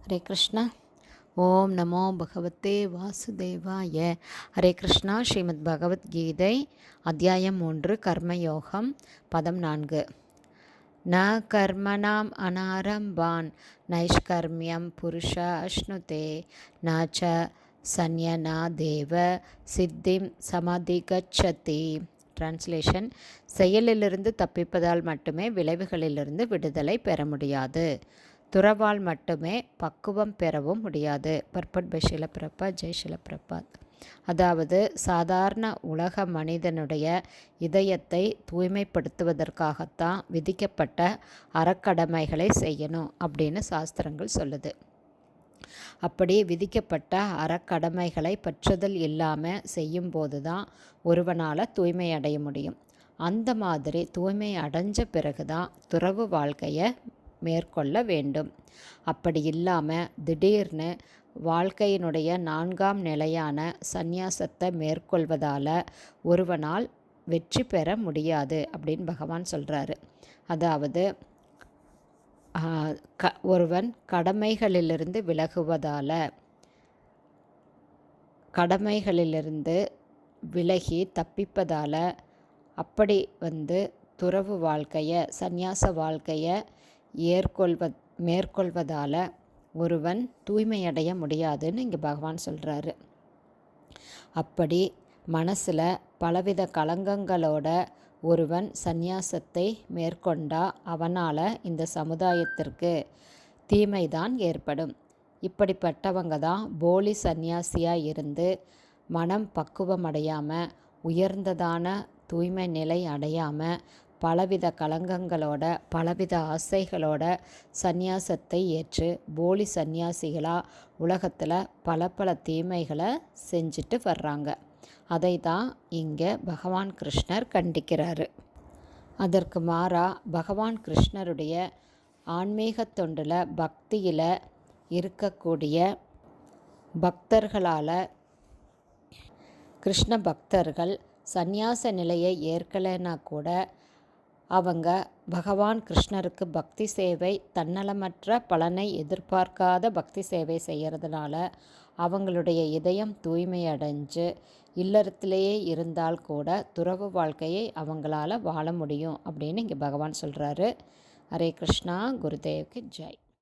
ஹரே கிருஷ்ணா. ஓம் நமோ பகவத்தே வாசுதேவாய. ஹரே கிருஷ்ணா. ஸ்ரீமத் பகவத்கீதை அத்தியாயம் 3 கர்மயோகம் பதம் 4. ந கர்மணாம் அனாரம்பான் நைஷ்கர்மியம் புருஷ அஷ்ணுதே ந ச சந்யனா தேவ சித்திம் சமதிகச்சதி. டிரான்ஸ்லேஷன்: செயலிலிருந்து தப்பிப்பதால் மட்டுமே விளைவுகளிலிருந்து விடுதலை பெற முடியாது. துறவால் மட்டுமே பக்குவம் பெறவும் முடியாது. Purport by Srila Prabhupada. ஜெய் ஷீல பிரபாத். அதாவது சாதாரண உலக மனிதனுடைய இதயத்தை தூய்மைப்படுத்துவதற்காகத்தான் விதிக்கப்பட்ட அறக்கடமைகளை செய்யணும் அப்படின்னு சாஸ்திரங்கள் சொல்லுது. அப்படி விதிக்கப்பட்ட அறக்கடமைகளை பற்றுதல் இல்லாமல் செய்யும்போது தான் ஒருவனால் தூய்மை அடைய முடியும். அந்த மாதிரி தூய்மை அடைஞ்ச பிறகு தான் துறவு வாழ்க்கையை மேற்கொள்ள வேண்டும். அப்படி இல்லாமல் திடீர்னு வாழ்க்கையினுடைய 4ஆம் நிலையான சந்நியாசத்தை மேற்கொள்வதால் ஒருவனால் வெற்றி பெற முடியாது அப்படின்னு பகவான் சொல்கிறாரு. அதாவது ஒருவன் கடமைகளிலிருந்து விலகுவதால், கடமைகளிலிருந்து விலகி தப்பிப்பதால், அப்படி துறவு வாழ்க்கையை, சந்நியாச வாழ்க்கையை மேற்கொள்வதால் ஒருவன் தூய்மையடைய முடியாதுன்னு இங்கே பகவான் சொல்கிறாரு. அப்படி மனசில் பலவித கலங்கங்களோட ஒருவன் சந்நியாசத்தை மேற்கொண்டா அவனால் இந்த சமுதாயத்திற்கு தீமைதான் ஏற்படும். இப்படிப்பட்டவங்க தான் போலி சந்நியாசியாக இருந்து மனம் பக்குவம் அடையாமல், உயர்ந்ததான தூய்மை நிலை அடையாமல், பலவித கலங்கங்களோட பலவித ஆசைகளோட சந்நியாசத்தை ஏற்று போலி சந்நியாசிகளாக உலகத்தில் பல தீமைகளை செஞ்சுட்டு வர்றாங்க. அதை தான் இங்கே பகவான் கிருஷ்ணர் கண்டிக்கிறாரு. அதற்கு மாறாக பகவான் கிருஷ்ணருடைய ஆன்மீக தொண்டில், பக்தியில் இருக்கக்கூடிய பக்தர்களால், கிருஷ்ண பக்தர்கள் சந்நியாச நிலையை ஏற்கலைன்னா கூட அவங்க பகவான் கிருஷ்ணருக்கு பக்தி சேவை, தன்னலமற்ற பலனை எதிர்பார்க்காத பக்தி சேவை செய்கிறதுனால அவங்களுடைய இதயம் தூய்மை அடைஞ்சு இல்லறத்திலேயே இருந்தால் கூட துறவு வாழ்க்கையை அவங்களால வாழ முடியும் அப்படின்னு இங்கே பகவான் சொல்கிறாரு. ஹரே கிருஷ்ணா. குருதேவ்க்கு ஜெய்.